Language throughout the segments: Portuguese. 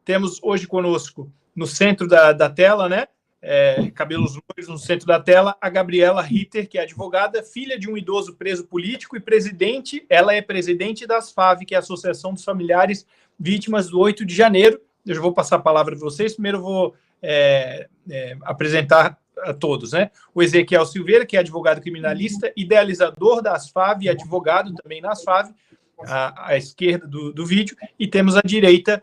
Temos hoje conosco, no centro da tela, né? Cabelos loiros no centro da tela, a Gabriela Ritter, que é advogada, filha de um idoso preso político e ela é presidente da ASFAV, que é a Associação dos Familiares Vítimas do 8 de janeiro. Eu já vou passar a palavra para vocês, primeiro eu vou apresentar a todos, né? O Ezequiel Silveira, que é advogado criminalista, idealizador da ASFAV e advogado também na ASFAV, à esquerda do vídeo, e temos à direita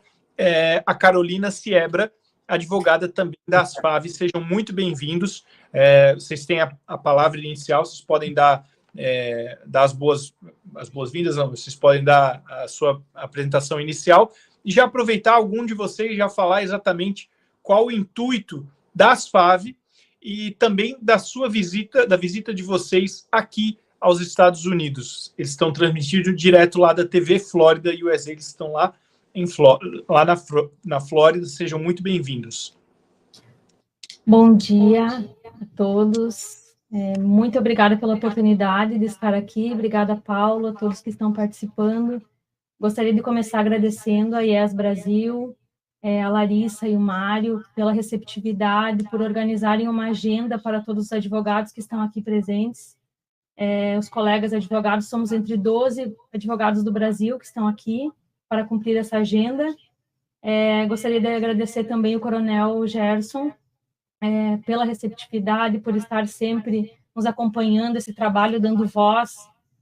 a Carolina Siebra, advogada também da ASFAV. Sejam muito bem-vindos. Vocês têm a palavra inicial, vocês podem dar as boas-vindas, vocês podem dar a sua apresentação inicial e já aproveitar algum de vocês já falar exatamente qual o intuito da ASFAV e também da visita de vocês aqui aos Estados Unidos. Eles estão transmitindo direto lá da TV Flórida USA, eles estão lá na Flórida. Sejam muito bem-vindos. Bom dia a todos. Muito obrigada pela oportunidade de estar aqui. Obrigada, Paulo, a todos que estão participando. Gostaria de começar agradecendo a IES Brasil, a Larissa e o Mário pela receptividade, por organizarem uma agenda para todos os advogados que estão aqui presentes. Os colegas advogados, somos entre 12 advogados do Brasil que estão aqui para cumprir essa agenda. Gostaria de agradecer também o Coronel Gerson pela receptividade, por estar sempre nos acompanhando esse trabalho, dando voz,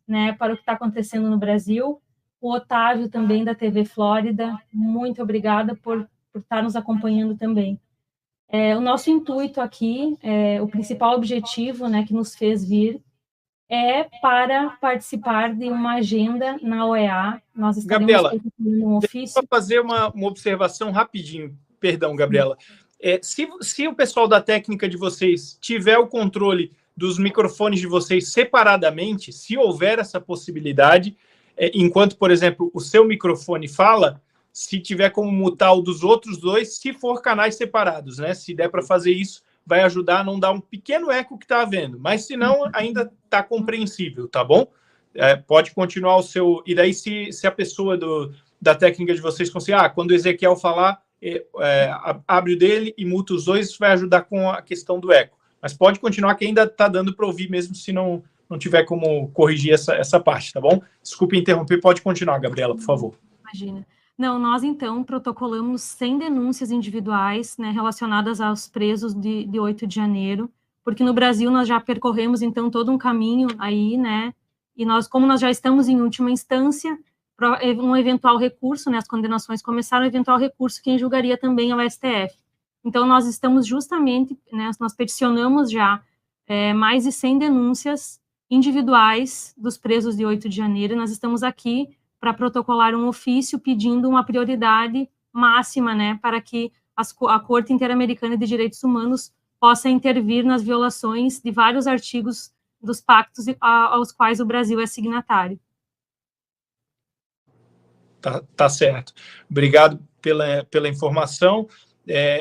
né, para o que está acontecendo no Brasil. O Otávio também, da TV Flórida, muito obrigada por estar nos acompanhando também. O nosso intuito aqui, o principal objetivo, né, que nos fez vir, para participar de uma agenda na OEA. Nós estaremos Gabriela, um ofício. Deixa eu fazer uma observação rapidinho. Perdão, Gabriela. Se o pessoal da técnica de vocês tiver o controle dos microfones de vocês separadamente, se houver essa possibilidade, enquanto, por exemplo, o seu microfone fala, se tiver como mutar o dos outros dois, se for canais separados, né? Se der para fazer isso, vai ajudar a não dar um pequeno eco que está havendo, mas se não, ainda está compreensível, tá bom? Pode continuar o seu... E daí, se a pessoa da técnica de vocês conseguir, quando o Ezequiel falar, abre o dele e muta os dois, isso vai ajudar com a questão do eco. Mas pode continuar, que ainda está dando para ouvir, mesmo se não tiver como corrigir essa parte, tá bom? Desculpe interromper, pode continuar, Gabriela, por favor. Imagina. Não, nós, então, protocolamos 100 denúncias individuais, né, relacionadas aos presos de 8 de janeiro, porque no Brasil nós já percorremos, então, todo um caminho aí, né, e como nós já estamos em última instância, um eventual recurso, né, as condenações começaram, um eventual recurso, quem julgaria também é o STF. Então, nós estamos justamente, né, nós peticionamos já mais de 100 denúncias individuais dos presos de 8 de janeiro, e nós estamos aqui para protocolar um ofício pedindo uma prioridade máxima, né, para que a Corte Interamericana de Direitos Humanos possa intervir nas violações de vários artigos dos pactos aos quais o Brasil é signatário. Tá certo. Obrigado pela informação.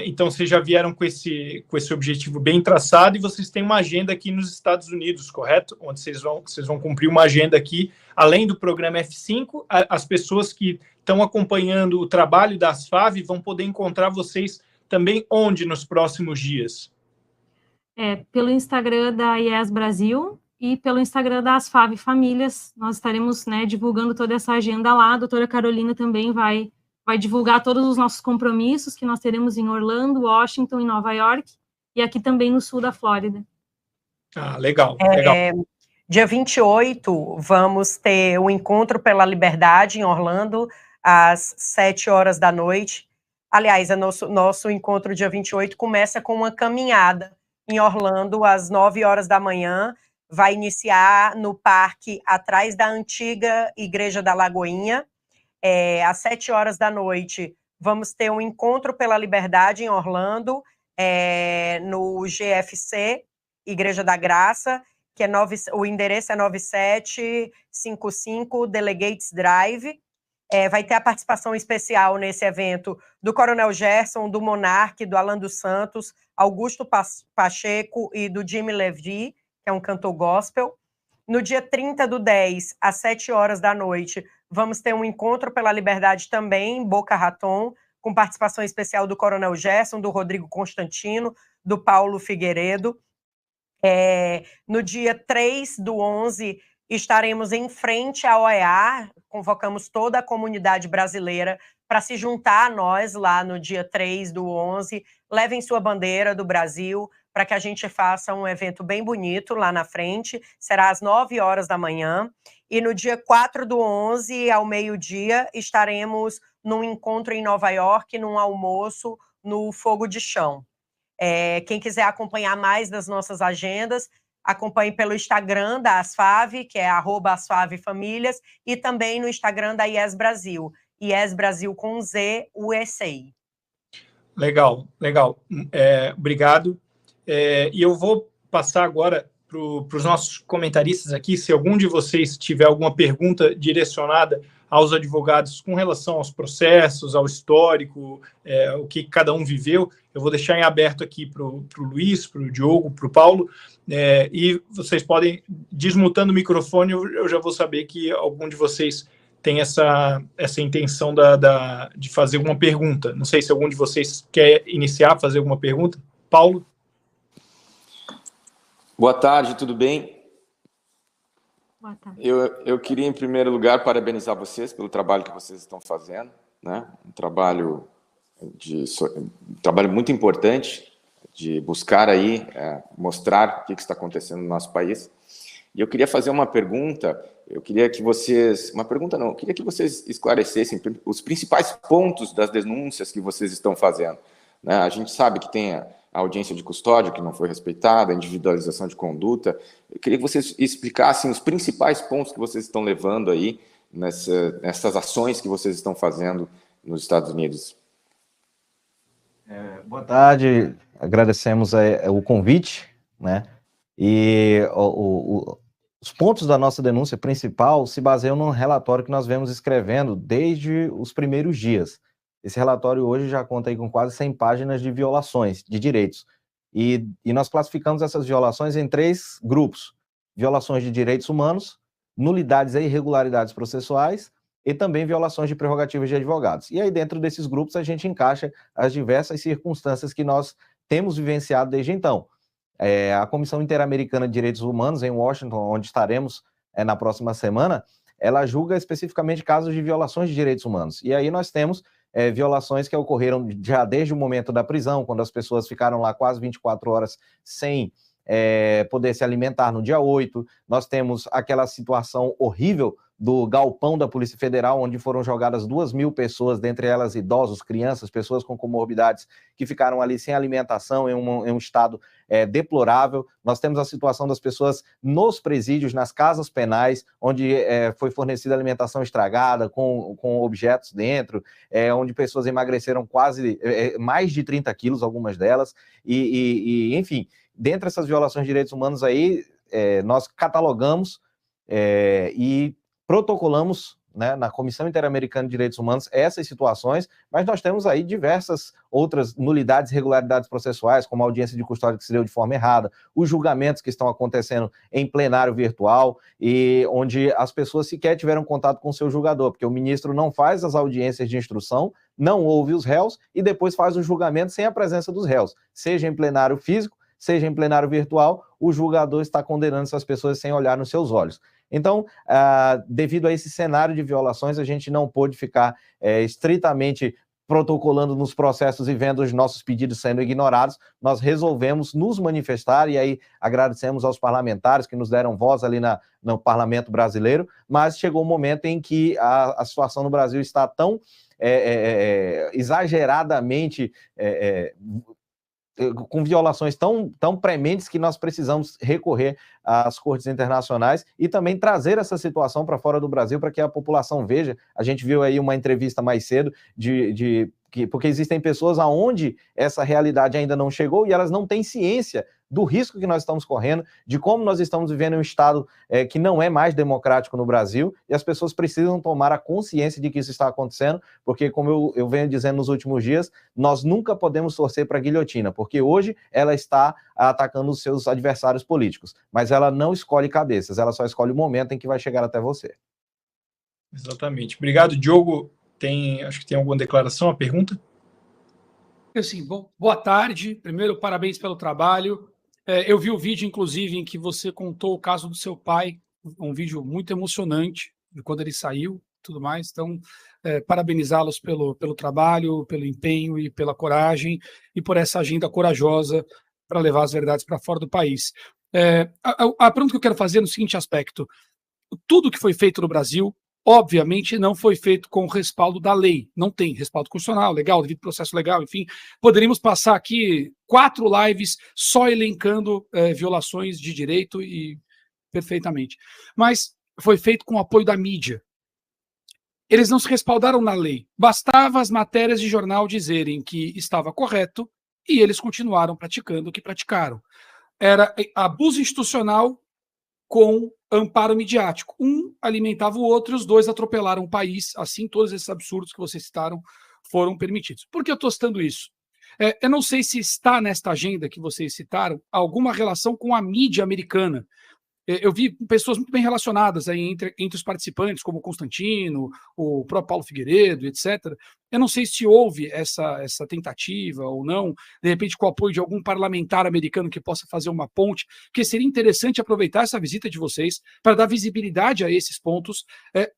Então, vocês já vieram com esse objetivo bem traçado e vocês têm uma agenda aqui nos Estados Unidos, correto? Onde vocês vão cumprir uma agenda aqui, além do programa F5, as pessoas que estão acompanhando o trabalho da ASFAV vão poder encontrar vocês também onde nos próximos dias? Pelo Instagram da IES Brasil e pelo Instagram da ASFAV Famílias, nós estaremos, né, divulgando toda essa agenda lá. A doutora Carolina também vai divulgar todos os nossos compromissos que nós teremos em Orlando, Washington e Nova York, e aqui também no sul da Flórida. Legal. Dia 28, vamos ter o Encontro pela Liberdade em Orlando, às 7 horas da noite. Aliás, nosso encontro dia 28 começa com uma caminhada em Orlando, às 9 horas da manhã, vai iniciar no parque atrás da antiga Igreja da Lagoinha. Às 7 horas da noite, vamos ter um Encontro pela Liberdade em Orlando, no GFC, Igreja da Graça, que o endereço é 9755 Delegates Drive. Vai ter a participação especial nesse evento do Coronel Gerson, do Monarque, do Alan dos Santos, Augusto Pacheco e do Jimmy Levy, que é um cantor gospel. No dia 30/10, às 7 horas da noite, vamos ter um Encontro pela Liberdade também, em Boca Raton, com participação especial do Coronel Gerson, do Rodrigo Constantino, do Paulo Figueiredo. No dia 3/11, estaremos em frente à OEA, convocamos toda a comunidade brasileira para se juntar a nós lá no dia 3/11, levem sua bandeira do Brasil, para que a gente faça um evento bem bonito lá na frente, será às 9 horas da manhã, e no dia 4/11, ao meio-dia, estaremos num encontro em Nova York, num almoço no Fogo de Chão. Quem quiser acompanhar mais das nossas agendas, acompanhe pelo Instagram da ASFAV, que é @ASFAVFamílias, e também no Instagram da IES Brasil, IES Brasil com Z, USI. Legal. Obrigado. E eu vou passar agora para os nossos comentaristas aqui, se algum de vocês tiver alguma pergunta direcionada aos advogados com relação aos processos, ao histórico, o que cada um viveu, eu vou deixar em aberto aqui para o Luiz, para o Diogo, para o Paulo, e vocês podem, desmutando o microfone, eu já vou saber que algum de vocês tem essa intenção de fazer alguma pergunta. Não sei se algum de vocês quer iniciar a fazer alguma pergunta. Paulo? Boa tarde, tudo bem? Boa tarde. Eu queria, em primeiro lugar, parabenizar vocês pelo trabalho que vocês estão fazendo, né? Um trabalho muito importante de buscar aí, mostrar o que está acontecendo no nosso país. E eu queria fazer uma pergunta, eu queria que vocês esclarecessem os principais pontos das denúncias que vocês estão fazendo, né? A gente sabe que tem a audiência de custódia que não foi respeitada, a individualização de conduta. Eu queria que vocês explicassem os principais pontos que vocês estão levando aí nessas ações que vocês estão fazendo nos Estados Unidos. Boa tarde, agradecemos o convite, né? E os pontos da nossa denúncia principal se baseiam num relatório que nós vemos escrevendo desde os primeiros dias. Esse relatório hoje já conta aí com quase 100 páginas de violações de direitos. E nós classificamos essas violações em 3 grupos: violações de direitos humanos, nulidades e irregularidades processuais e também violações de prerrogativas de advogados. E aí dentro desses grupos a gente encaixa as diversas circunstâncias que nós temos vivenciado desde então. A Comissão Interamericana de Direitos Humanos em Washington, onde estaremos na próxima semana, ela julga especificamente casos de violações de direitos humanos. E aí nós temos violações que ocorreram já desde o momento da prisão, quando as pessoas ficaram lá quase 24 horas sem poder se alimentar no dia 8. Nós temos aquela situação horrível do galpão da Polícia Federal, onde foram jogadas 2.000 pessoas, dentre elas idosos, crianças, pessoas com comorbidades, que ficaram ali sem alimentação, em um estado deplorável. Nós temos a situação das pessoas nos presídios, nas casas penais, onde foi fornecida alimentação estragada, com objetos dentro, onde pessoas emagreceram quase mais de 30 quilos, algumas delas, enfim, dentre essas violações de direitos humanos aí, nós catalogamos e protocolamos, né, na Comissão Interamericana de Direitos Humanos essas situações, mas nós temos aí diversas outras nulidades e irregularidades processuais, como a audiência de custódia que se deu de forma errada, os julgamentos que estão acontecendo em plenário virtual, e onde as pessoas sequer tiveram contato com o seu julgador, porque o ministro não faz as audiências de instrução, não ouve os réus e depois faz o julgamento sem a presença dos réus, seja em plenário físico, seja em plenário virtual, o julgador está condenando essas pessoas sem olhar nos seus olhos. Então, devido a esse cenário de violações, a gente não pôde ficar estritamente protocolando nos processos e vendo os nossos pedidos sendo ignorados. Nós resolvemos nos manifestar, e aí agradecemos aos parlamentares que nos deram voz ali no Parlamento brasileiro, mas chegou um momento em que a situação no Brasil está tão exageradamente com violações tão prementes que nós precisamos recorrer às cortes internacionais e também trazer essa situação para fora do Brasil para que a população veja. A gente viu aí uma entrevista mais cedo porque existem pessoas aonde essa realidade ainda não chegou e elas não têm ciência do risco que nós estamos correndo, de como nós estamos vivendo em um estado que não é mais democrático no Brasil, e as pessoas precisam tomar a consciência de que isso está acontecendo, porque, como eu venho dizendo nos últimos dias, nós nunca podemos torcer para a guilhotina, porque hoje ela está atacando os seus adversários políticos, mas ela não escolhe cabeças, ela só escolhe o momento em que vai chegar até você. Exatamente. Obrigado, Diogo. Acho que tem alguma declaração, uma pergunta? Assim, boa tarde. Primeiro, parabéns pelo trabalho. Eu vi o vídeo, inclusive, em que você contou o caso do seu pai, um vídeo muito emocionante, de quando ele saiu, tudo mais. Então, parabenizá-los pelo trabalho, pelo empenho e pela coragem, e por essa agenda corajosa para levar as verdades para fora do país. A pergunta que eu quero fazer é no seguinte aspecto: tudo que foi feito no Brasil, obviamente, não foi feito com o respaldo da lei. Não tem respaldo constitucional, legal, devido processo legal, enfim. Poderíamos passar aqui 4 lives só elencando violações de direito e perfeitamente. Mas foi feito com o apoio da mídia. Eles não se respaldaram na lei. Bastava as matérias de jornal dizerem que estava correto e eles continuaram praticando o que praticaram. Era abuso institucional com amparo midiático. Um alimentava o outro e os dois atropelaram o país. Assim, todos esses absurdos que vocês citaram foram permitidos. Por que eu estou citando isso? Eu não sei se está nesta agenda que vocês citaram alguma relação com a mídia americana. Eu vi pessoas muito bem relacionadas aí entre os participantes, como o Constantino, o próprio Paulo Figueiredo, etc. Eu não sei se houve essa tentativa ou não, de repente com o apoio de algum parlamentar americano que possa fazer uma ponte, porque seria interessante aproveitar essa visita de vocês para dar visibilidade a esses pontos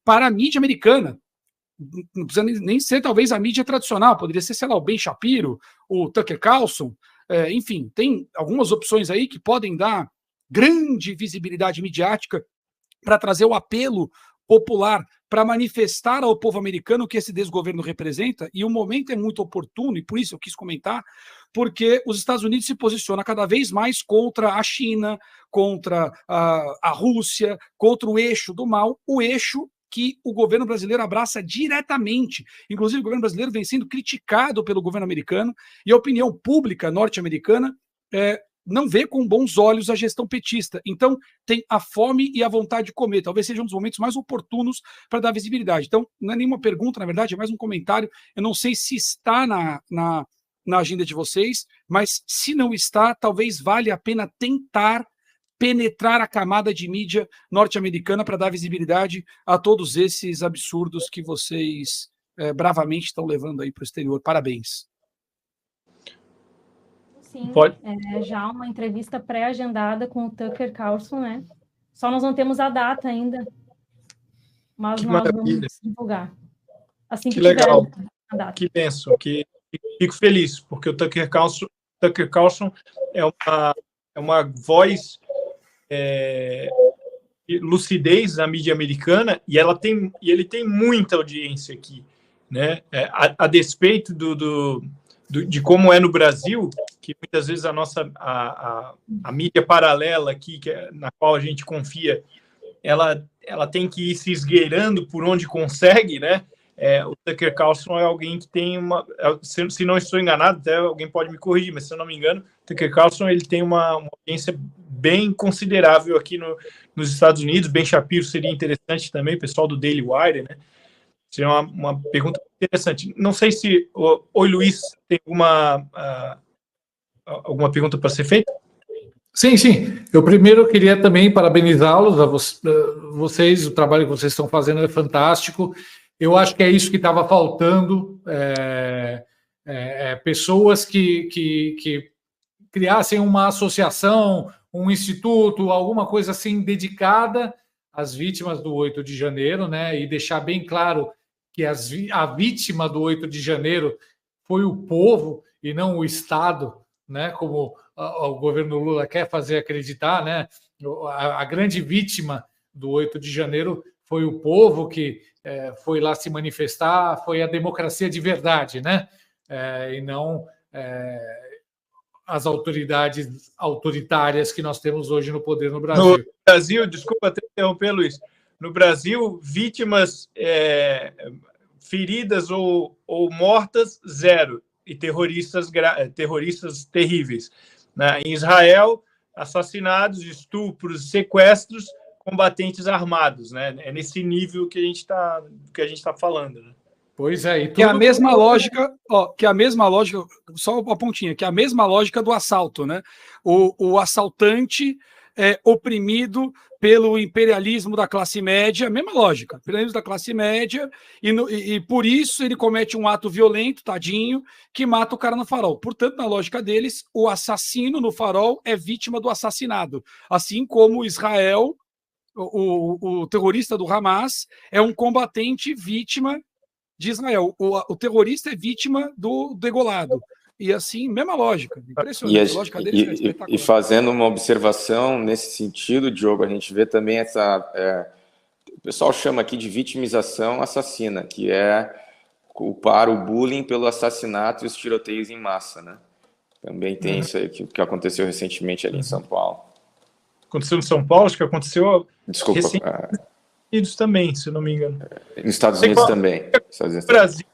para a mídia americana. Não precisa nem ser talvez a mídia tradicional, poderia ser, sei lá, o Ben Shapiro, o Tucker Carlson, enfim, tem algumas opções aí que podem dar grande visibilidade midiática para trazer o apelo popular, para manifestar ao povo americano o que esse desgoverno representa, e o momento é muito oportuno, e por isso eu quis comentar, porque os Estados Unidos se posiciona cada vez mais contra a China, contra a Rússia, contra o eixo do mal, o eixo que o governo brasileiro abraça diretamente. Inclusive, o governo brasileiro vem sendo criticado pelo governo americano, e a opinião pública norte-americana não vê com bons olhos a gestão petista. Então, tem a fome e a vontade de comer. Talvez seja um dos momentos mais oportunos para dar visibilidade. Então, não é nenhuma pergunta, na verdade, é mais um comentário. Eu não sei se está na agenda de vocês, mas se não está, talvez valha a pena tentar penetrar a camada de mídia norte-americana para dar visibilidade a todos esses absurdos que vocês bravamente estão levando aí para o exterior. Parabéns. Sim, já uma entrevista pré-agendada com o Tucker Carlson, né? Só nós não temos a data ainda, mas nós vamos divulgar. Assim que legal. tiver a data. Que benção, fico feliz, porque o Tucker Carlson é uma voz lucidez na mídia americana, e ele tem muita audiência aqui, né? A despeito de como é no Brasil, que muitas vezes a mídia paralela aqui, na qual a gente confia, ela tem que ir se esgueirando por onde consegue, né? O Tucker Carlson é alguém que tem se não estou enganado, até alguém pode me corrigir, mas se eu não me engano, o Tucker Carlson ele tem uma audiência bem considerável aqui nos Estados Unidos. Ben Shapiro seria interessante também, pessoal do Daily Wire, né? Seria uma pergunta interessante. Não sei se... Oi, Luiz, tem alguma pergunta para ser feita? Sim. Eu primeiro queria também parabenizá-los, a vocês, o trabalho que vocês estão fazendo é fantástico. Eu acho que é isso que estava faltando, pessoas que criassem uma associação, um instituto, alguma coisa assim dedicada às vítimas do 8 de janeiro, né? E deixar bem claro que a vítima do 8 de janeiro foi o povo e não o Estado, né? Como o governo Lula quer fazer acreditar, né? A grande vítima do 8 de janeiro foi o povo que foi lá se manifestar, foi a democracia de verdade, né? E não as autoridades autoritárias que nós temos hoje no poder no Brasil. No Brasil, desculpa até interromper, Luiz, no Brasil, vítimas feridas ou mortas, 0, e terroristas terríveis. Em Israel, assassinados, estupros, sequestros, combatentes armados, né? É nesse nível que a gente está falando, né? Pois é, que é a mesma lógica, só uma pontinha, que é a mesma lógica do assalto, né? O assaltante oprimido pelo imperialismo da classe média, mesma lógica, imperialismo da classe média, e por isso ele comete um ato violento, tadinho, que mata o cara no farol. Portanto, na lógica deles, o assassino no farol é vítima do assassinado, assim como Israel, o terrorista do Hamas, é um combatente vítima de Israel. O terrorista é vítima do degolado. E assim, mesma lógica. Impressionante. A lógica deles é espetacular. E fazendo uma observação nesse sentido, Diogo, a gente vê também o pessoal chama aqui de vitimização assassina, que é culpar o bullying pelo assassinato e os tiroteios em massa, né? Também tem isso aí que aconteceu recentemente ali em São Paulo. Aconteceu em São Paulo, acho que aconteceu Desculpa, nos Estados Unidos também, se eu não me engano. Nos Estados Unidos também. No Brasil,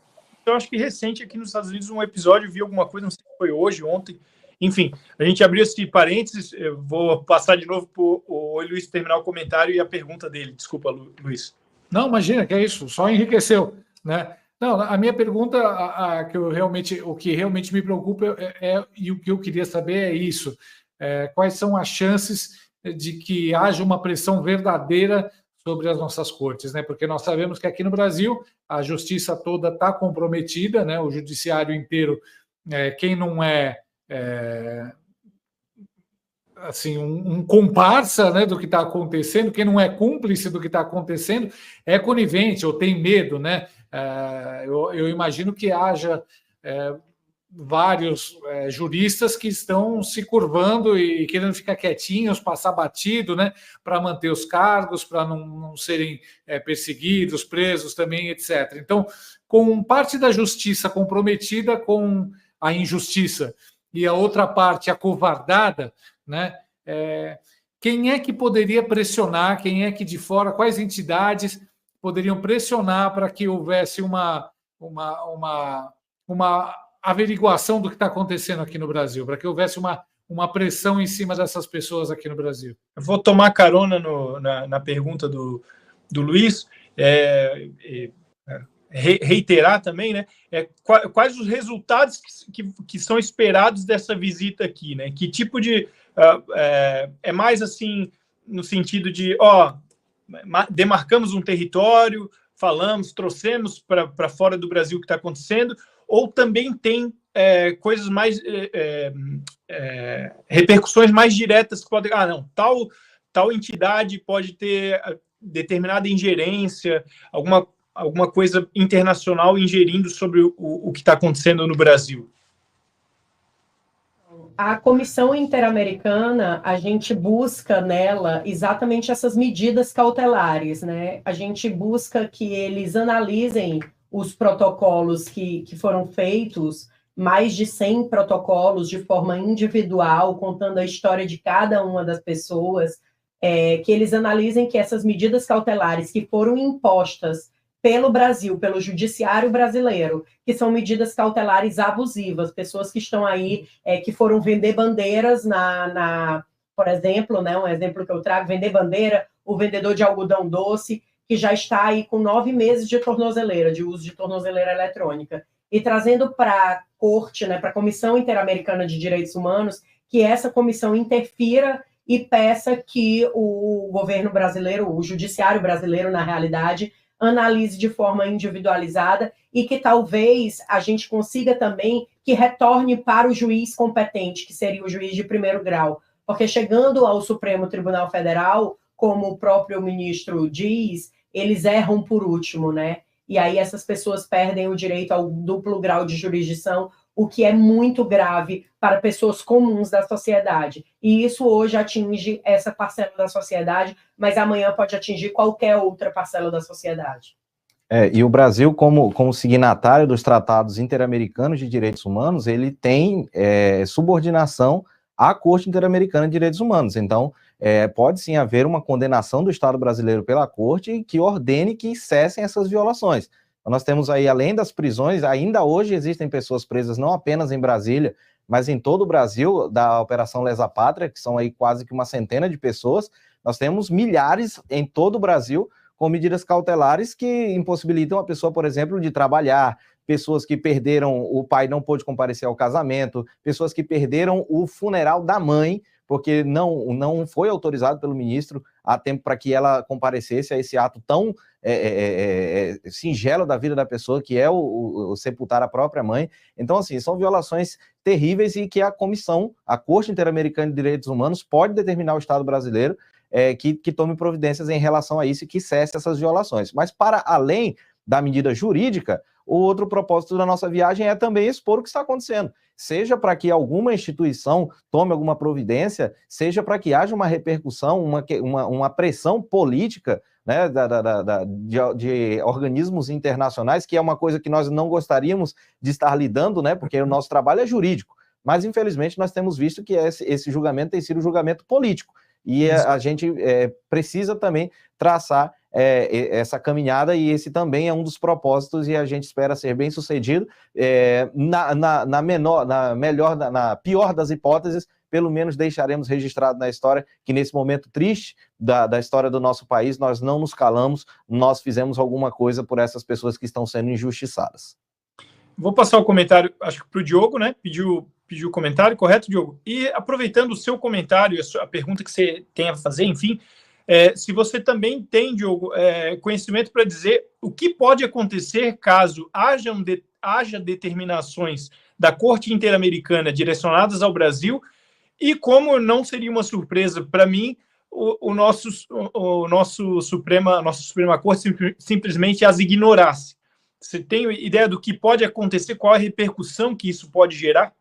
eu acho que recente aqui nos Estados Unidos um episódio, vi alguma coisa, não sei se foi hoje, ontem. Enfim, a gente abriu esse parênteses, eu vou passar de novo para o Luiz terminar o comentário e a pergunta dele. Desculpa, Luiz. Não, imagina, que é isso, só enriqueceu, né? Não, a minha pergunta, o que realmente me preocupa e o que eu queria saber é isso. Quais são as chances de que haja uma pressão verdadeira sobre as nossas cortes, né? Porque nós sabemos que aqui no Brasil a justiça toda está comprometida, né? O judiciário inteiro, quem não assim, um comparsa, né, do que está acontecendo, quem não é cúmplice do que está acontecendo, é conivente ou tem medo, né? Eu imagino que haja vários juristas que estão se curvando e querendo ficar quietinhos, passar batido, né, para manter os cargos, para não serem perseguidos, presos também, etc. Então, com parte da justiça comprometida com a injustiça e a outra parte acovardada, né, quem é que poderia pressionar, quem é que de fora, quais entidades poderiam pressionar para que houvesse uma averiguação do que está acontecendo aqui no Brasil, para que houvesse uma pressão em cima dessas pessoas aqui no Brasil? Eu vou tomar carona na pergunta do Luiz, reiterar também, né? Quais os resultados que são esperados dessa visita aqui, né? Que tipo de... é mais assim, no sentido de, demarcamos um território, trouxemos para fora do Brasil o que está acontecendo, ou também tem coisas mais... repercussões mais diretas que podem... tal entidade pode ter determinada ingerência, alguma coisa internacional ingerindo sobre o que está acontecendo no Brasil. A Comissão Interamericana, a gente busca nela exatamente essas medidas cautelares, né? A gente busca que eles analisem os protocolos que foram feitos, mais de 100 protocolos de forma individual, contando a história de cada uma das pessoas, que eles analisem que essas medidas cautelares que foram impostas pelo Brasil, pelo judiciário brasileiro, que são medidas cautelares abusivas, pessoas que estão aí, que foram vender bandeiras por exemplo, né, um exemplo que eu trago, vender bandeira, o vendedor de algodão doce, que já está aí com 9 meses de tornozeleira, de uso de tornozeleira eletrônica, e trazendo para a corte, né, para a Comissão Interamericana de Direitos Humanos, que essa comissão interfira e peça que o governo brasileiro, o judiciário brasileiro, na realidade, analise de forma individualizada e que talvez a gente consiga também que retorne para o juiz competente, que seria o juiz de primeiro grau, porque chegando ao Supremo Tribunal Federal, como o próprio ministro diz, eles erram por último, né? E aí essas pessoas perdem o direito ao duplo grau de jurisdição, o que é muito grave para pessoas comuns da sociedade. E isso hoje atinge essa parcela da sociedade, mas amanhã pode atingir qualquer outra parcela da sociedade. E o Brasil, como signatário dos tratados interamericanos de direitos humanos, ele tem subordinação à Corte Interamericana de Direitos Humanos. Então, pode sim haver uma condenação do Estado brasileiro pela Corte que ordene que cessem essas violações. Nós temos aí, além das prisões, ainda hoje existem pessoas presas não apenas em Brasília, mas em todo o Brasil, da Operação Lesa Pátria, que são aí quase que uma centena de pessoas. Nós temos milhares em todo o Brasil com medidas cautelares que impossibilitam a pessoa, por exemplo, de trabalhar, pessoas que perderam, o pai não pôde comparecer ao casamento, pessoas que perderam o funeral da mãe porque não foi autorizado pelo ministro a tempo para que ela comparecesse a esse ato tão singelo da vida da pessoa, que é o sepultar a própria mãe. Então, assim, são violações terríveis e que a Corte Interamericana de Direitos Humanos, pode determinar ao Estado brasileiro que tome providências em relação a isso e que cesse essas violações. Mas, para além da medida jurídica, o outro propósito da nossa viagem é também expor o que está acontecendo, seja para que alguma instituição tome alguma providência, seja para que haja uma repercussão, uma pressão política, né, de organismos internacionais, que é uma coisa que nós não gostaríamos de estar lidando, né, porque o nosso trabalho é jurídico, mas infelizmente nós temos visto que esse julgamento tem sido um julgamento político, e a gente precisa também traçar essa caminhada, e esse também é um dos propósitos, e a gente espera ser bem sucedido, na pior das hipóteses, pelo menos deixaremos registrado na história que nesse momento triste da história do nosso país, nós não nos calamos, nós fizemos alguma coisa por essas pessoas que estão sendo injustiçadas. Vou passar o comentário, acho que para o Diogo, né? Pediu o comentário, correto, Diogo? E aproveitando o seu comentário, a pergunta que você tem a fazer, enfim, se você também tem, Diogo, conhecimento para dizer o que pode acontecer caso haja determinações da Corte Interamericana direcionadas ao Brasil, e como não seria uma surpresa para mim, a nossa Suprema Corte simplesmente as ignorasse. Você tem ideia do que pode acontecer, qual a repercussão que isso pode gerar?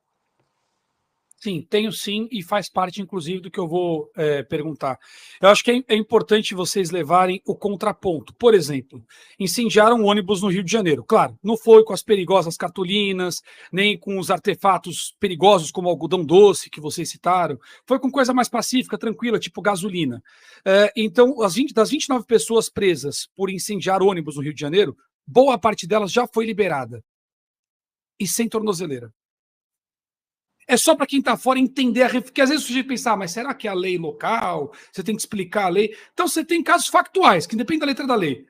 Sim, tenho sim, e faz parte, inclusive, do que eu vou perguntar. Eu acho que é importante vocês levarem o contraponto. Por exemplo, incendiaram um ônibus no Rio de Janeiro. Claro, não foi com as perigosas cartolinas, nem com os artefatos perigosos como algodão doce, que vocês citaram. Foi com coisa mais pacífica, tranquila, tipo gasolina. Então, das 29 pessoas presas por incendiar ônibus no Rio de Janeiro, boa parte delas já foi liberada. E sem tornozeleira. É só para quem está fora entender, porque às vezes o sujeito pensa, mas será que é a lei local? Você tem que explicar a lei. Então você tem casos factuais, que dependem da letra da lei.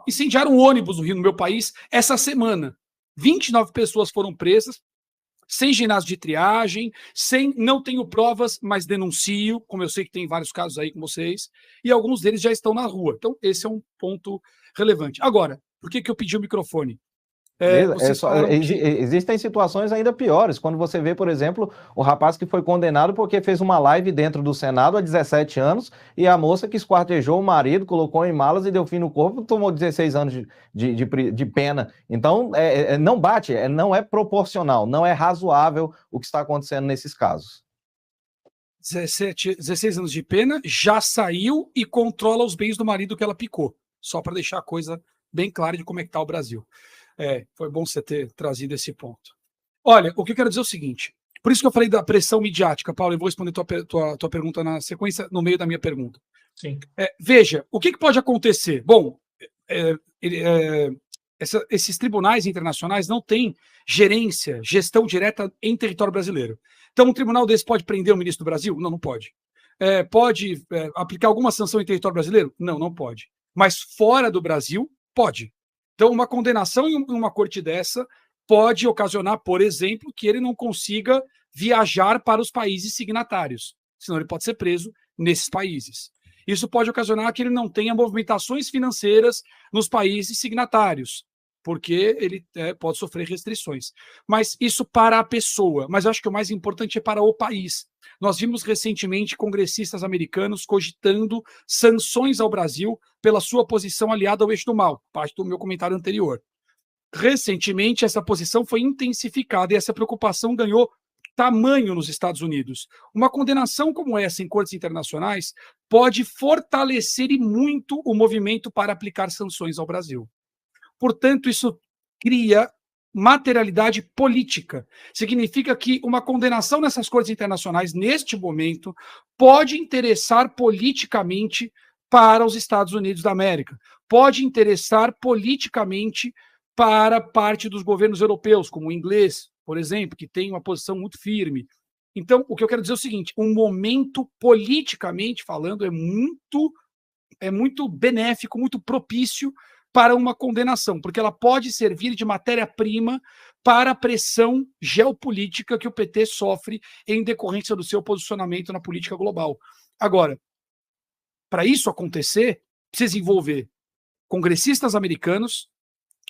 Incendiaram um ônibus no Rio, no meu país, essa semana. 29 pessoas foram presas, sem ginásio de triagem, não tenho provas, mas denuncio, como eu sei que tem vários casos aí com vocês, e alguns deles já estão na rua. Então esse é um ponto relevante. Agora, por que eu pedi o microfone? Existem situações ainda piores, quando você vê, por exemplo, o rapaz que foi condenado porque fez uma live dentro do Senado há 17 anos, e a moça que esquartejou o marido, colocou em malas e deu fim no corpo, tomou 16 anos de pena. Então, não bate, não é proporcional, não é razoável o que está acontecendo nesses casos. 16 anos de pena, já saiu e controla os bens do marido que ela picou, só para deixar a coisa bem clara de como é que está o Brasil. Foi bom você ter trazido esse ponto. Olha, o que eu quero dizer é o seguinte, por isso que eu falei da pressão midiática, Paulo, eu vou responder tua pergunta na sequência, no meio da minha pergunta. Sim. Veja, o que pode acontecer? Bom, esses tribunais internacionais não têm gestão direta em território brasileiro. Então, um tribunal desse pode prender o ministro do Brasil? Não pode. Pode aplicar alguma sanção em território brasileiro? Não pode. Mas fora do Brasil, pode. Então, uma condenação em uma corte dessa pode ocasionar, por exemplo, que ele não consiga viajar para os países signatários, senão ele pode ser preso nesses países. Isso pode ocasionar que ele não tenha movimentações financeiras nos países signatários, porque ele pode sofrer restrições. Mas isso para a pessoa. Mas eu acho que o mais importante é para o país. Nós vimos recentemente congressistas americanos cogitando sanções ao Brasil pela sua posição aliada ao eixo do mal, parte do meu comentário anterior. Recentemente, essa posição foi intensificada e essa preocupação ganhou tamanho nos Estados Unidos. Uma condenação como essa em cortes internacionais pode fortalecer e muito o movimento para aplicar sanções ao Brasil. Portanto, isso cria materialidade política. Significa que uma condenação nessas cortes internacionais, neste momento, pode interessar politicamente para os Estados Unidos da América. Pode interessar politicamente para parte dos governos europeus, como o inglês, por exemplo, que tem uma posição muito firme. Então, o que eu quero dizer é o seguinte, um momento, politicamente falando, é muito benéfico, muito propício para uma condenação, porque ela pode servir de matéria-prima para a pressão geopolítica que o PT sofre em decorrência do seu posicionamento na política global. Agora, para isso acontecer, precisa envolver congressistas americanos.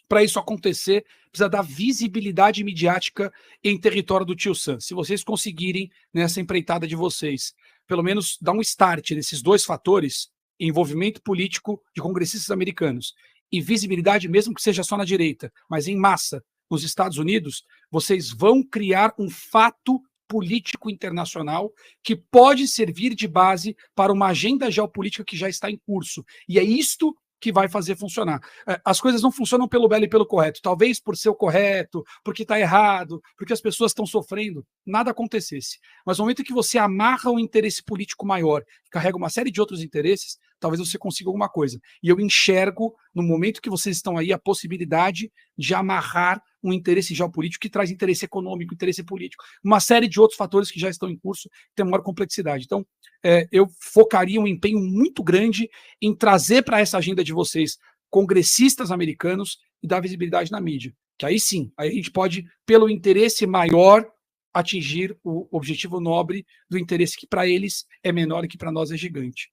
Para isso acontecer, precisa dar visibilidade midiática em território do Tio Sam. Se vocês conseguirem, nessa empreitada de vocês, pelo menos dar um start nesses dois fatores, envolvimento político de congressistas americanos e visibilidade, mesmo que seja só na direita, mas em massa, nos Estados Unidos, vocês vão criar um fato político internacional que pode servir de base para uma agenda geopolítica que já está em curso. E é isto que vai fazer funcionar. As coisas não funcionam pelo belo e pelo correto. Talvez por ser o correto, porque está errado, porque as pessoas estão sofrendo, nada acontecesse. Mas no momento que você amarra um interesse político maior, que carrega uma série de outros interesses, talvez você consiga alguma coisa. E eu enxergo, no momento que vocês estão aí, a possibilidade de amarrar um interesse geopolítico que traz interesse econômico, interesse político, uma série de outros fatores que já estão em curso, que tem maior complexidade. Então, eu focaria um empenho muito grande em trazer para essa agenda de vocês congressistas americanos e dar visibilidade na mídia. Que aí sim, aí a gente pode, pelo interesse maior, atingir o objetivo nobre do interesse que para eles é menor e que para nós é gigante.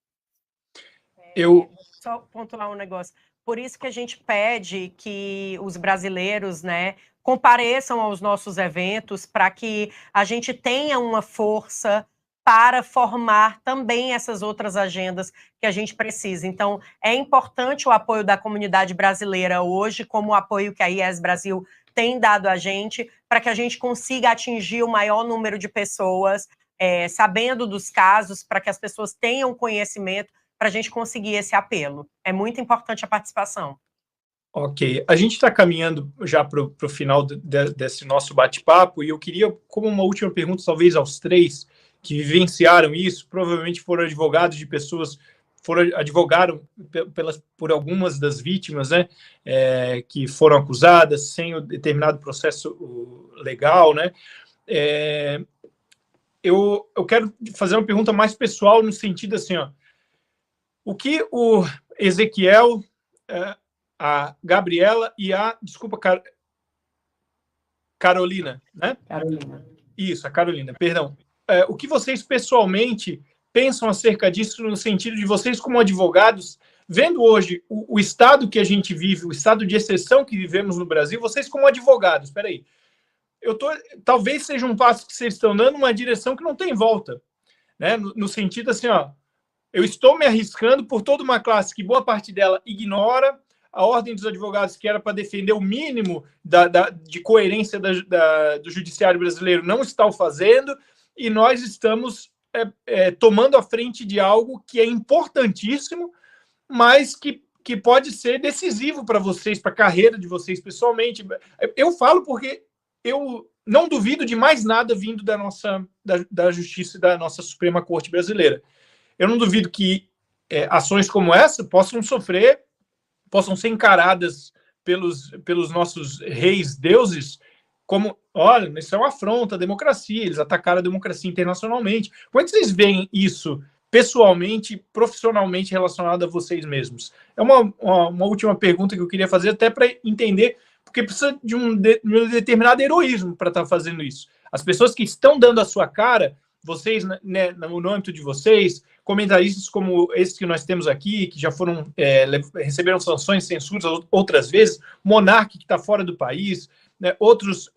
Só pontuar um negócio. Por isso que a gente pede que os brasileiros, né, compareçam aos nossos eventos para que a gente tenha uma força para formar também essas outras agendas que a gente precisa. Então, é importante o apoio da comunidade brasileira hoje, como o apoio que a IES Brasil tem dado a gente, para que a gente consiga atingir o maior número de pessoas, sabendo dos casos, para que as pessoas tenham conhecimento, para a gente conseguir esse apelo. É muito importante a participação. Ok. A gente está caminhando já para o final desse nosso bate-papo, e eu queria, como uma última pergunta, talvez aos três que vivenciaram isso, provavelmente foram advogados de pessoas, advogaram por algumas das vítimas, né, que foram acusadas sem o determinado processo legal, né. Eu quero fazer uma pergunta mais pessoal, no sentido assim, ó, o que o Ezequiel, a Gabriela e Carolina, né? Carolina. Isso, a Carolina, perdão. O que vocês pessoalmente pensam acerca disso, no sentido de vocês como advogados, vendo hoje o estado que a gente vive, o estado de exceção que vivemos no Brasil, vocês como advogados, espera aí, talvez seja um passo que vocês estão dando uma direção que não tem volta, né? No sentido assim, ó, eu estou me arriscando por toda uma classe que boa parte dela ignora a ordem dos advogados, que era para defender o mínimo de coerência do judiciário brasileiro, não está o fazendo, e nós estamos tomando a frente de algo que é importantíssimo, mas que pode ser decisivo para vocês, para a carreira de vocês pessoalmente. Eu falo porque eu não duvido de mais nada vindo da Justiça e da nossa Suprema Corte Brasileira. Eu não duvido que ações como essa possam ser encaradas pelos nossos reis deuses como, olha, isso é uma afronta à democracia, eles atacaram a democracia internacionalmente. Como é que vocês veem isso pessoalmente, profissionalmente relacionado a vocês mesmos? É uma última pergunta que eu queria fazer, até para entender, porque precisa de um determinado heroísmo para estar fazendo isso. As pessoas que estão dando a sua cara, vocês, né, no âmbito de vocês, comentaristas como esse que nós temos aqui, que já receberam sanções, censuras outras vezes, Monark, que está fora do país, né, outros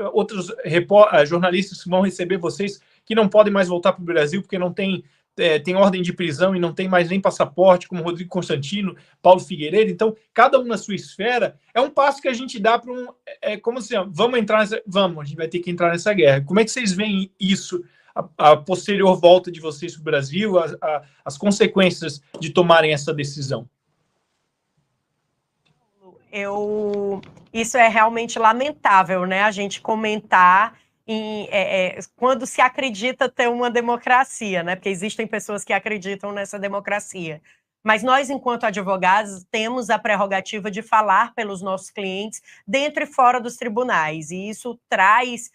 jornalistas que vão receber vocês, que não podem mais voltar para o Brasil porque não tem ordem de prisão e não tem mais nem passaporte, como Rodrigo Constantino, Paulo Figueiredo. Então, cada um na sua esfera, é um passo que a gente dá para como assim, ó, a gente vai ter que entrar nessa guerra. Como é que vocês veem isso, a posterior volta de vocês para o Brasil, as consequências de tomarem essa decisão? Isso é realmente lamentável, né? A gente comentar quando se acredita ter uma democracia, né? Porque existem pessoas que acreditam nessa democracia. Mas nós, enquanto advogados, temos a prerrogativa de falar pelos nossos clientes dentro e fora dos tribunais. E isso traz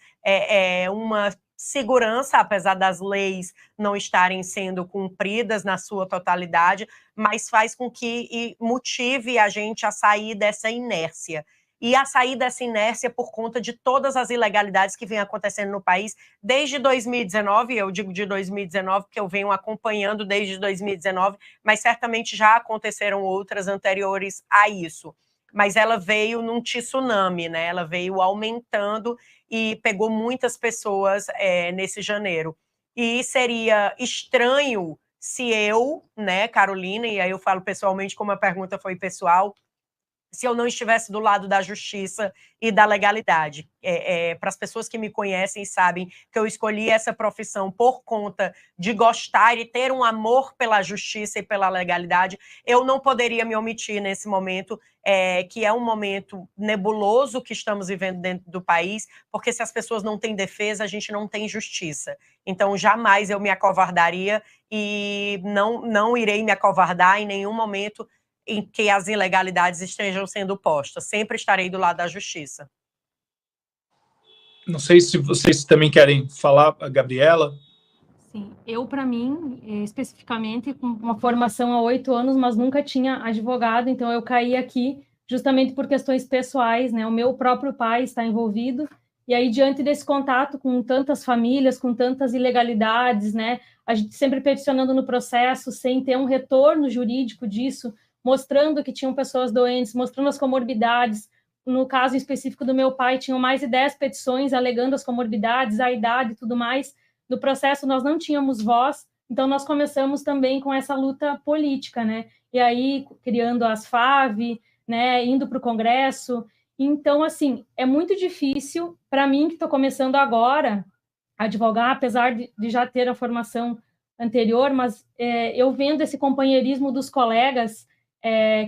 uma segurança, apesar das leis não estarem sendo cumpridas na sua totalidade, mas faz com que motive a gente a sair dessa inércia. e a sair dessa inércia por conta de todas as ilegalidades que vêm acontecendo no país desde 2019, eu digo de 2019 porque eu venho acompanhando desde 2019, mas certamente já aconteceram outras anteriores a isso. Mas ela veio num tsunami, né? Ela veio aumentando e pegou muitas pessoas nesse janeiro. E seria estranho se eu, né, Carolina, e aí eu falo pessoalmente como a pergunta foi pessoal, se eu não estivesse do lado da justiça e da legalidade. Para as pessoas que me conhecem sabem que eu escolhi essa profissão por conta de gostar e ter um amor pela justiça e pela legalidade. Eu não poderia me omitir nesse momento, que é um momento nebuloso que estamos vivendo dentro do país, porque se as pessoas não têm defesa, a gente não tem justiça. Então, jamais eu me acovardaria e não irei me acovardar em nenhum momento em que as ilegalidades estejam sendo postas. Sempre estarei do lado da justiça. Não sei se vocês também querem falar, a Gabriela. Sim, eu, para mim, especificamente, com uma formação há 8 anos, mas nunca tinha advogado, então eu caí aqui justamente por questões pessoais, né? O meu próprio pai está envolvido, e aí, diante desse contato com tantas famílias, com tantas ilegalidades, né? A gente sempre peticionando no processo, sem ter um retorno jurídico disso, mostrando que tinham pessoas doentes, mostrando as comorbidades. No caso específico do meu pai, tinham mais de 10 petições alegando as comorbidades, a idade e tudo mais. No processo, nós não tínhamos voz, então nós começamos também com essa luta política, né? E aí, criando as FAV, né? Indo para o Congresso. Então, assim, é muito difícil para mim, que estou começando agora a advogar, apesar de já ter a formação anterior, mas eu vendo esse companheirismo dos colegas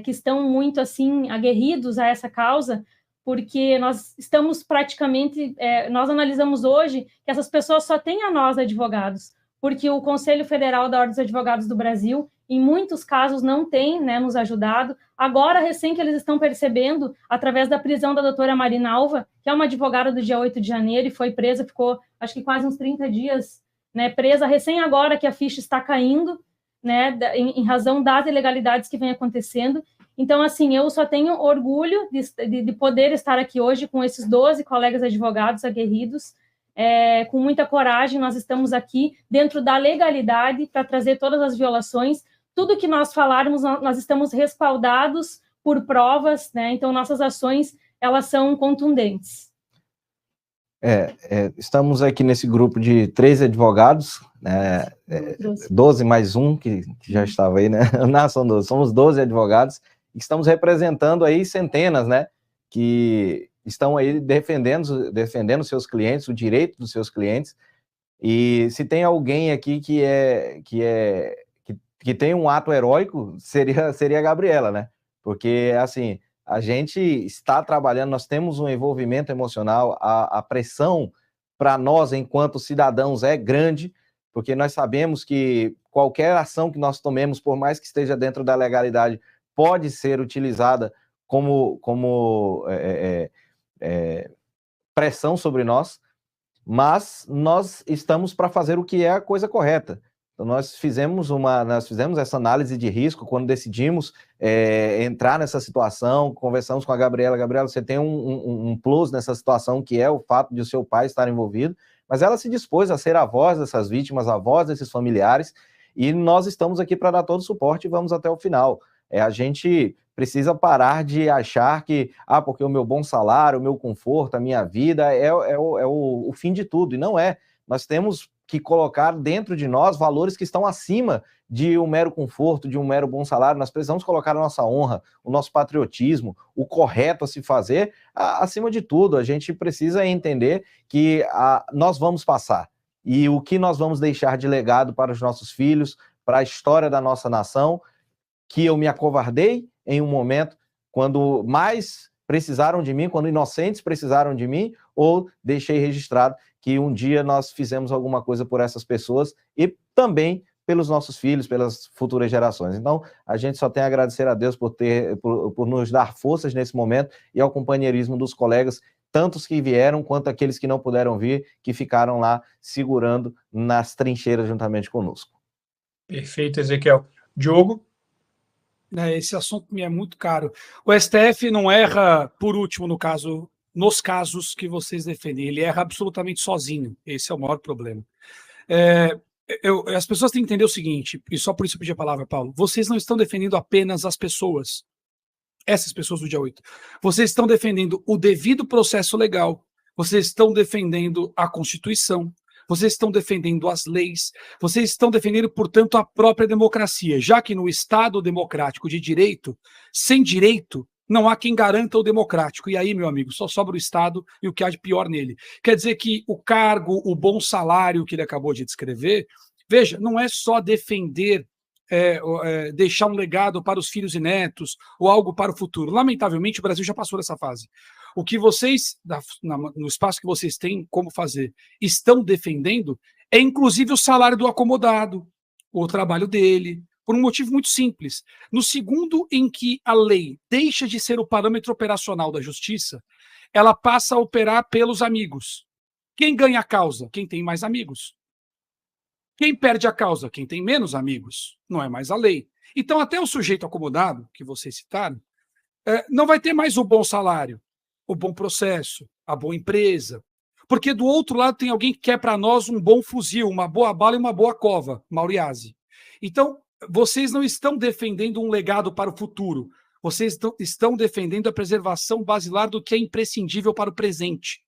que estão muito, assim, aguerridos a essa causa, porque nós estamos praticamente, nós analisamos hoje que essas pessoas só têm a nós, advogados, porque o Conselho Federal da Ordem dos Advogados do Brasil, em muitos casos, não tem, né, nos ajudado. Agora, recém que eles estão percebendo, através da prisão da doutora Marina Alva, que é uma advogada do dia 8 de janeiro e foi presa, ficou, acho que quase uns 30 dias, né, presa, recém agora que a ficha está caindo, né, em razão das ilegalidades que vem acontecendo. Então, assim, eu só tenho orgulho de poder estar aqui hoje com esses 12 colegas advogados aguerridos. Com muita coragem, nós estamos aqui dentro da legalidade para trazer todas as violações. Tudo que nós falarmos, nós estamos respaldados por provas, né? Então, nossas ações, elas são contundentes. Estamos aqui nesse grupo de 13 advogados, né? 12 mais um, que já estava aí, né? Não, são 12, somos 12 advogados, e estamos representando aí centenas, né? Que estão aí defendendo seus clientes, o direito dos seus clientes. E se tem alguém aqui que tem um ato heróico, seria a Gabriela, né? Porque, assim, a gente está trabalhando, nós temos um envolvimento emocional, a pressão para nós, enquanto cidadãos, é grande, porque nós sabemos que qualquer ação que nós tomemos, por mais que esteja dentro da legalidade, pode ser utilizada como pressão sobre nós, mas nós estamos para fazer o que é a coisa correta. Então, nós fizemos essa análise de risco quando decidimos entrar nessa situação, conversamos com a Gabriela. Gabriela, você tem um plus nessa situação, que é o fato de o seu pai estar envolvido, mas ela se dispôs a ser a voz dessas vítimas, a voz desses familiares, e nós estamos aqui para dar todo o suporte e vamos até o final. A gente precisa parar de achar que, porque o meu bom salário, o meu conforto, a minha vida é o fim de tudo, e não é. Nós temos que colocar dentro de nós valores que estão acima de um mero conforto, de um mero bom salário. Nós precisamos colocar a nossa honra, o nosso patriotismo, o correto a se fazer, acima de tudo. A gente precisa entender que nós vamos passar, e o que nós vamos deixar de legado para os nossos filhos, para a história da nossa nação, que eu me acovardei em um momento quando mais precisaram de mim, quando inocentes precisaram de mim, ou deixei registrado que um dia nós fizemos alguma coisa por essas pessoas e também pelos nossos filhos, pelas futuras gerações. Então, a gente só tem a agradecer a Deus por nos dar forças nesse momento e ao companheirismo dos colegas, tantos que vieram quanto aqueles que não puderam vir, que ficaram lá segurando nas trincheiras juntamente conosco. Perfeito, Ezequiel. Diogo? Esse assunto me é muito caro. O STF não erra, por último, nos casos que vocês defendem. Ele erra absolutamente sozinho. Esse é o maior problema. As pessoas têm que entender o seguinte, e só por isso eu pedi a palavra, Paulo. Vocês não estão defendendo apenas as pessoas, essas pessoas do dia 8. Vocês estão defendendo o devido processo legal. Vocês estão defendendo a Constituição. Vocês estão defendendo as leis, vocês estão defendendo, portanto, a própria democracia, já que no Estado democrático de direito, sem direito, não há quem garanta o democrático. E aí, meu amigo, só sobra o Estado e o que há de pior nele. Quer dizer que o cargo, o bom salário que ele acabou de descrever, veja, não é só defender, deixar um legado para os filhos e netos ou algo para o futuro. Lamentavelmente, o Brasil já passou dessa fase. O que vocês, no espaço que vocês têm como fazer, estão defendendo é inclusive o salário do acomodado, o trabalho dele, por um motivo muito simples. No segundo em que a lei deixa de ser o parâmetro operacional da justiça, ela passa a operar pelos amigos. Quem ganha a causa? Quem tem mais amigos. Quem perde a causa? Quem tem menos amigos. Não é mais a lei. Então, até o sujeito acomodado, que vocês citaram, não vai ter mais o bom salário, o bom processo, a boa empresa. Porque do outro lado tem alguém que quer para nós um bom fuzil, uma boa bala e uma boa cova, Mauriase. Então, vocês não estão defendendo um legado para o futuro. Vocês estão defendendo a preservação basilar do que é imprescindível para o presente.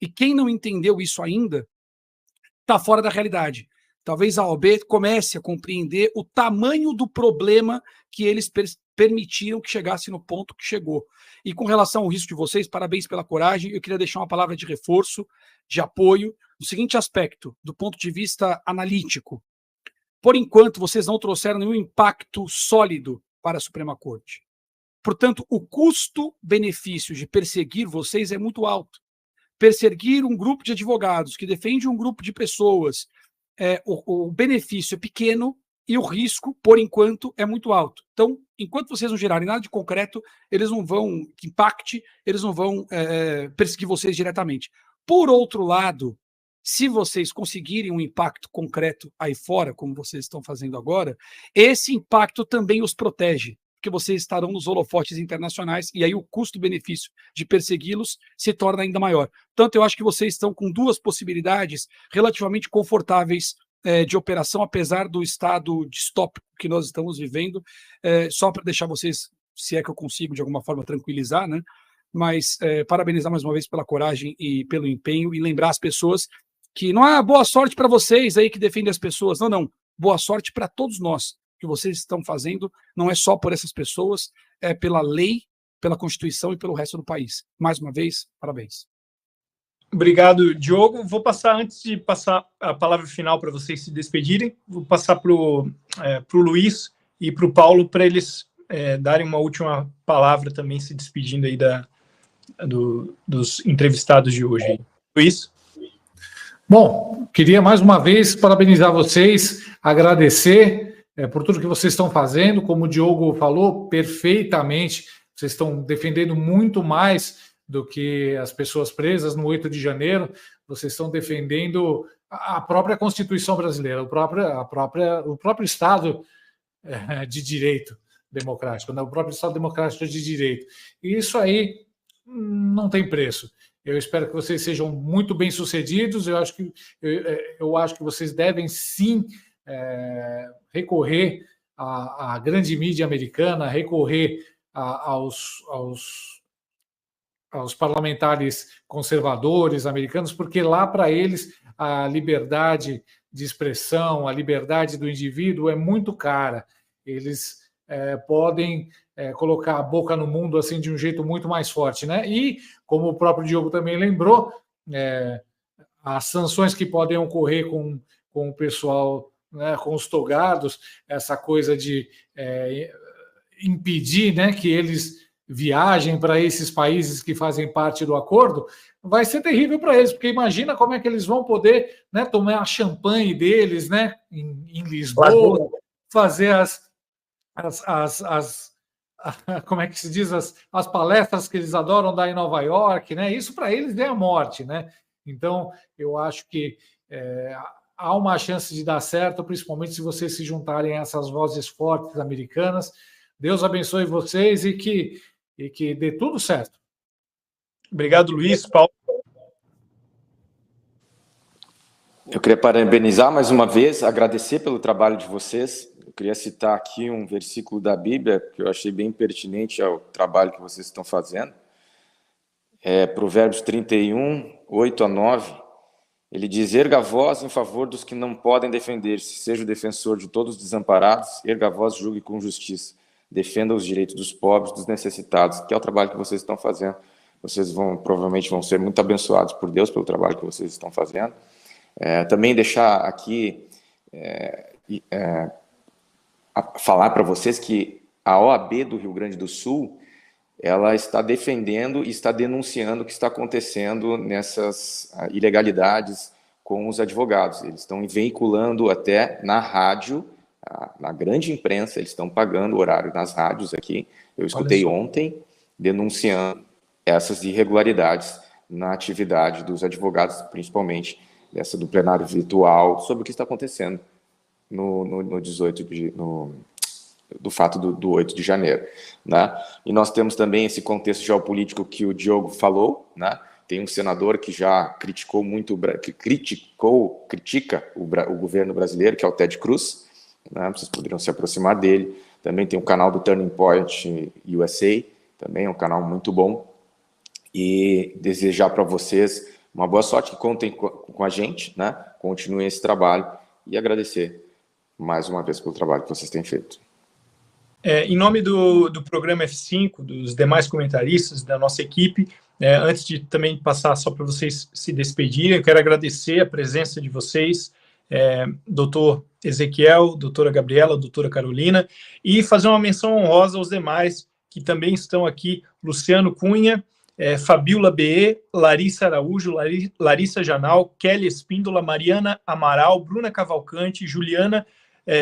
E quem não entendeu isso ainda está fora da realidade. Talvez a OAB comece a compreender o tamanho do problema que eles permitiram que chegasse no ponto que chegou. E com relação ao risco de vocês, parabéns pela coragem. Eu queria deixar uma palavra de reforço, de apoio, no seguinte aspecto, do ponto de vista analítico. Por enquanto, vocês não trouxeram nenhum impacto sólido para a Suprema Corte. Portanto, o custo-benefício de perseguir vocês é muito alto. Perseguir um grupo de advogados que defende um grupo de pessoas, o benefício é pequeno e o risco, por enquanto, é muito alto. Então, enquanto vocês não gerarem nada de concreto, eles não vão, que impacte, eles não vão perseguir vocês diretamente. Por outro lado, se vocês conseguirem um impacto concreto aí fora, como vocês estão fazendo agora, esse impacto também os protege, porque vocês estarão nos holofotes internacionais e aí o custo-benefício de persegui-los se torna ainda maior. Tanto eu acho que vocês estão com duas possibilidades relativamente confortáveis de operação, apesar do estado distópico que nós estamos vivendo, só para deixar vocês, se é que eu consigo de alguma forma tranquilizar, né? Mas parabenizar mais uma vez pela coragem e pelo empenho e lembrar as pessoas que não é boa sorte para vocês aí que defendem as pessoas, não, boa sorte para todos nós. O que vocês estão fazendo não é só por essas pessoas, é pela lei, pela Constituição e pelo resto do país. Mais uma vez, parabéns. Obrigado, Diogo. Vou passar, antes de passar a palavra final para vocês se despedirem, vou passar para o Luiz e para o Paulo para eles darem uma última palavra também, se despedindo aí dos entrevistados de hoje. Luiz? Bom, queria mais uma vez parabenizar vocês, agradecer por tudo que vocês estão fazendo. Como o Diogo falou perfeitamente, vocês estão defendendo muito mais do que as pessoas presas no 8 de janeiro. Vocês estão defendendo a própria Constituição brasileira, o próprio Estado de Direito democrático, né? O próprio Estado democrático de direito. E isso aí não tem preço. Eu espero que vocês sejam muito bem-sucedidos. Eu acho que vocês devem, sim, recorrer à grande mídia americana, recorrer aos parlamentares conservadores americanos, porque lá, para eles, a liberdade de expressão, a liberdade do indivíduo é muito cara. Eles podem colocar a boca no mundo assim de um jeito muito mais forte, né? E, como o próprio Diogo também lembrou, as sanções que podem ocorrer com o pessoal, né, com os togados, essa coisa de impedir, né, que eles viajem para esses países que fazem parte do acordo, vai ser terrível para eles, porque imagina como é que eles vão poder, né, tomar a champanhe deles, né, em Lisboa, fazer como é que se diz, as palestras que eles adoram dar em Nova York, né? Isso para eles é a morte, né? Então, eu acho que há uma chance de dar certo, principalmente se vocês se juntarem a essas vozes fortes americanas, Deus abençoe vocês e que dê tudo certo. Obrigado, Luiz. Paulo. Eu queria parabenizar mais uma vez, agradecer pelo trabalho de vocês. Eu queria citar aqui um versículo da Bíblia que eu achei bem pertinente ao trabalho que vocês estão fazendo. É Provérbios 31, 8-9. Ele diz: erga a voz em favor dos que não podem defender-se, seja o defensor de todos os desamparados, erga a voz, julgue com justiça, defenda os direitos dos pobres, dos necessitados, que é o trabalho que vocês estão fazendo. Vocês provavelmente vão ser muito abençoados por Deus pelo trabalho que vocês estão fazendo. Também deixar aqui falar para vocês que a OAB do Rio Grande do Sul, ela está defendendo e está denunciando o que está acontecendo nessas ilegalidades com os advogados. Eles estão veiculando até na rádio, na grande imprensa, eles estão pagando o horário nas rádios aqui. Eu escutei ontem denunciando essas irregularidades na atividade dos advogados, principalmente essa do plenário virtual, sobre o que está acontecendo no 18 do fato do 8 de janeiro, né? E nós temos também esse contexto geopolítico que o Diogo falou, né? Tem um senador que já critica o governo brasileiro, que é o Ted Cruz, né? Vocês poderiam se aproximar dele. Também tem o canal do Turning Point USA, também é um canal muito bom. E desejar para vocês uma boa sorte, que contem com a gente, né? Continuem esse trabalho e agradecer mais uma vez pelo trabalho que vocês têm feito. Em nome do programa F5, dos demais comentaristas, da nossa equipe, antes de também passar só para vocês se despedirem, eu quero agradecer a presença de vocês, doutor Ezequiel, doutora Gabriela, doutora Carolina, e fazer uma menção honrosa aos demais que também estão aqui: Luciano Cunha, Fabiola BE, Larissa Araújo, Larissa Janal, Kelly Espíndola, Mariana Amaral, Bruna Cavalcante, Juliana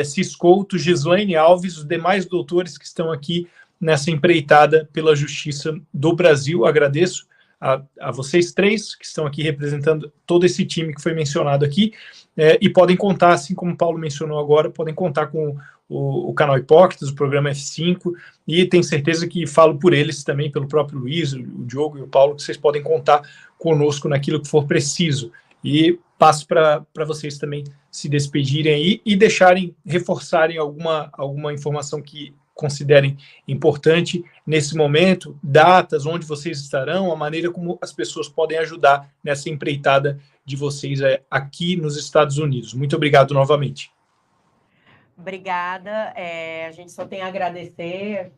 Ciscouto, Gislaine Alves, os demais doutores que estão aqui nessa empreitada pela Justiça do Brasil. Agradeço a vocês três que estão aqui representando todo esse time que foi mencionado aqui, e podem contar, assim como o Paulo mencionou agora, podem contar com o canal Hipócritas, o programa F5, e tenho certeza que falo por eles também, pelo próprio Luiz, o Diogo e o Paulo, que vocês podem contar conosco naquilo que for preciso. E passo para vocês também se despedirem aí e reforçarem alguma informação que considerem importante nesse momento, datas, onde vocês estarão, a maneira como as pessoas podem ajudar nessa empreitada de vocês aqui nos Estados Unidos. Muito obrigado novamente. Obrigada. A gente só tem a agradecer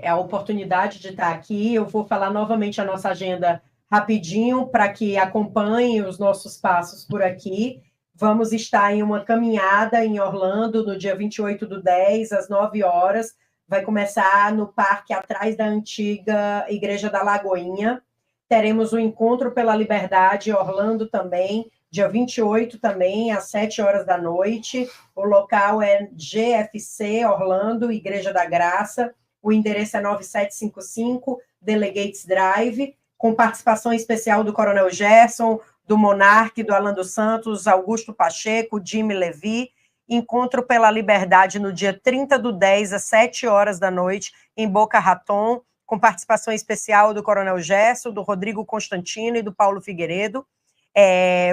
a oportunidade de estar aqui. Eu vou falar novamente a nossa agenda rapidinho para que acompanhem os nossos passos por aqui. Vamos estar em uma caminhada em Orlando no dia 28/10, às 9 horas. Vai começar no parque atrás da antiga Igreja da Lagoinha. Teremos o Encontro pela Liberdade em Orlando também, dia 28 também, às 7 horas da noite. O local é GFC Orlando, Igreja da Graça. O endereço é 9755 Delegates Drive, com participação especial do Coronel Gerson, do Monarque, do Alan dos Santos, Augusto Pacheco, Jimmy Levi. Encontro pela Liberdade no dia 30/10, às 7 horas da noite, em Boca Raton, com participação especial do Coronel Gerson, do Rodrigo Constantino e do Paulo Figueiredo.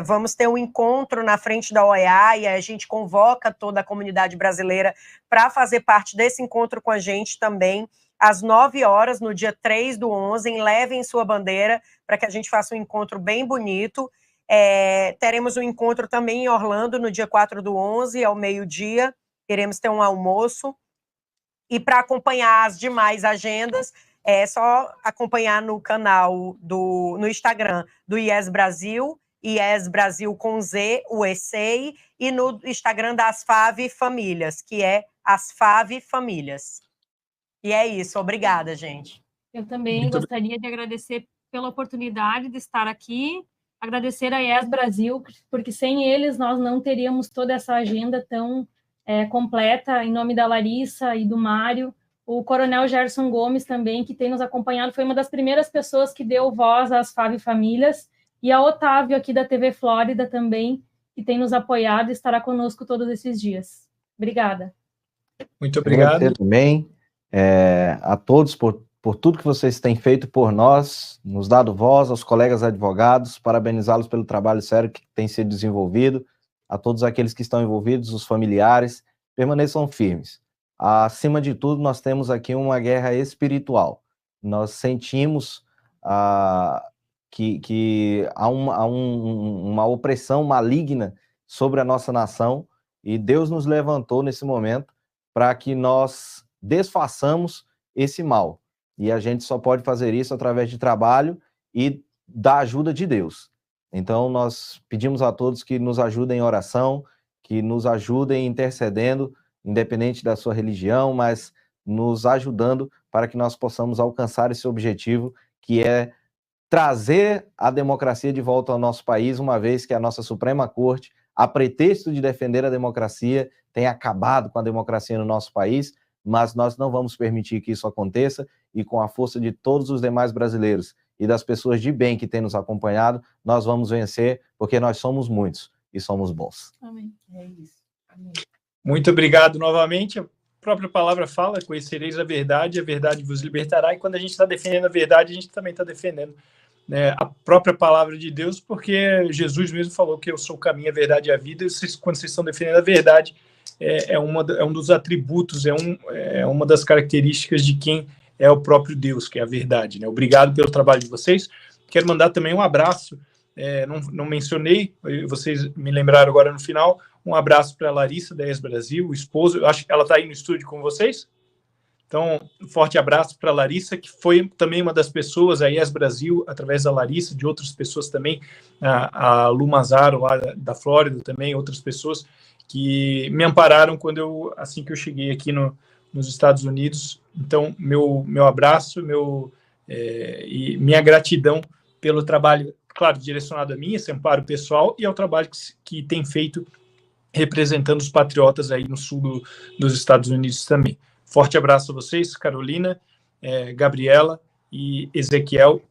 Vamos ter um encontro na frente da OEA e a gente convoca toda a comunidade brasileira para fazer parte desse encontro com a gente também, às 9 horas, no dia 3/11, levem sua bandeira para que a gente faça um encontro bem bonito. Teremos um encontro também em Orlando, no dia 4/11, ao meio-dia, iremos ter um almoço. E para acompanhar as demais agendas, é só acompanhar no canal, no Instagram do IES Brasil, IES Brasil com Z, USA, e no Instagram da Asfav Famílias, que é Asfav Famílias. E é isso, obrigada, gente. Eu também gostaria de agradecer pela oportunidade de estar aqui, agradecer a IES Brasil, porque sem eles nós não teríamos toda essa agenda tão completa, em nome da Larissa e do Mário. O Coronel Gerson Gomes também, que tem nos acompanhado, foi uma das primeiras pessoas que deu voz às Asfav Famílias, e a Otávio, aqui da TV Flórida também, que tem nos apoiado e estará conosco todos esses dias. Obrigada. Muito obrigado. Agradecer também a todos por tudo que vocês têm feito por nós, nos dado voz, aos colegas advogados, parabenizá-los pelo trabalho sério que tem sido desenvolvido, a todos aqueles que estão envolvidos, os familiares, permaneçam firmes. Acima de tudo, nós temos aqui uma guerra espiritual. Nós sentimos que há uma opressão maligna sobre a nossa nação, e Deus nos levantou nesse momento para que nós desfaçamos esse mal. E a gente só pode fazer isso através de trabalho e da ajuda de Deus. Então, nós pedimos a todos que nos ajudem em oração, que nos ajudem intercedendo, independente da sua religião, mas nos ajudando para que nós possamos alcançar esse objetivo, que é trazer a democracia de volta ao nosso país, uma vez que a nossa Suprema Corte, a pretexto de defender a democracia, tem acabado com a democracia no nosso país, mas nós não vamos permitir que isso aconteça, e com a força de todos os demais brasileiros e das pessoas de bem que têm nos acompanhado, nós vamos vencer, porque nós somos muitos e somos bons. Amém. É isso. Amém. Muito obrigado novamente. A própria palavra fala: conhecereis a verdade vos libertará. E quando a gente está defendendo a verdade, a gente também está defendendo, né, a própria palavra de Deus, porque Jesus mesmo falou que eu sou o caminho, a verdade e a vida. E quando vocês estão defendendo a verdade, é um dos atributos, é uma das características de quem é o próprio Deus, que é a verdade, né? Obrigado pelo trabalho de vocês. Quero mandar também um abraço, não mencionei, vocês me lembraram agora no final, um abraço para a Larissa, da ES Brasil, o esposo, eu acho que ela está aí no estúdio com vocês. Então, um forte abraço para a Larissa, que foi também uma das pessoas, a ES Brasil, através da Larissa, de outras pessoas também, a Lu Mazaro, lá da Flórida também, outras pessoas que me ampararam assim que eu cheguei aqui nos Estados Unidos. Então, meu abraço, e minha gratidão pelo trabalho, claro, direcionado a mim, esse amparo pessoal, e ao trabalho que tem feito representando os patriotas aí no sul dos Estados Unidos também. Forte abraço a vocês, Carolina, Gabriela e Ezequiel.